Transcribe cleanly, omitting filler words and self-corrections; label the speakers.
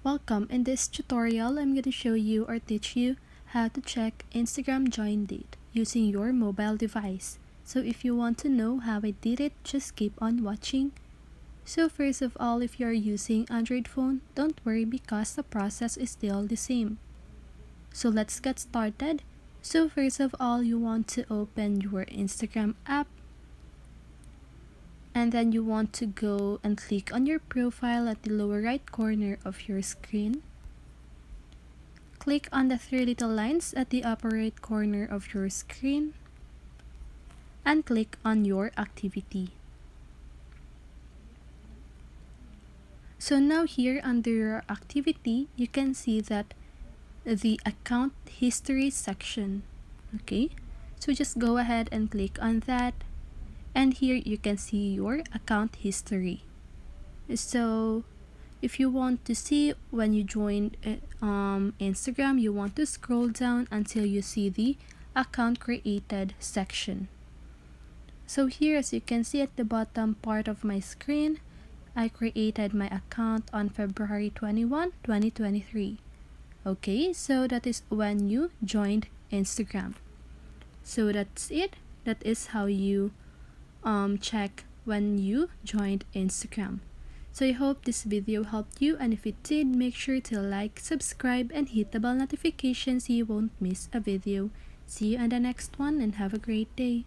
Speaker 1: Welcome. In this tutorial, I'm going to show you or teach you how to check Instagram join date using your mobile device. So if you want to know how I did it, just keep on watching. So first of all, if you're using Android phone, don't worry because the process is still the same. So let's get started. So first of all, you want to open your Instagram app. And then you want to go and click on your profile at the lower right corner of your screen. Click on the three little lines at the upper right corner of your screen and click on your activity. So now here under your activity, you can see that the account history section. Okay, so just go ahead and click on that. And here you can see your account history. So if you want to see when you joined Instagram, you want to scroll down until you see the account created section. So here, as you can see at the bottom part of my screen, I created my account on February 21, 2023. Okay, so that is when you joined Instagram. So that's it. That is how you check when you joined Instagram. So I hope this video helped you, and if it did, make sure to like, subscribe, and hit the bell notification so you won't miss a video. See you in the next one and have a great day.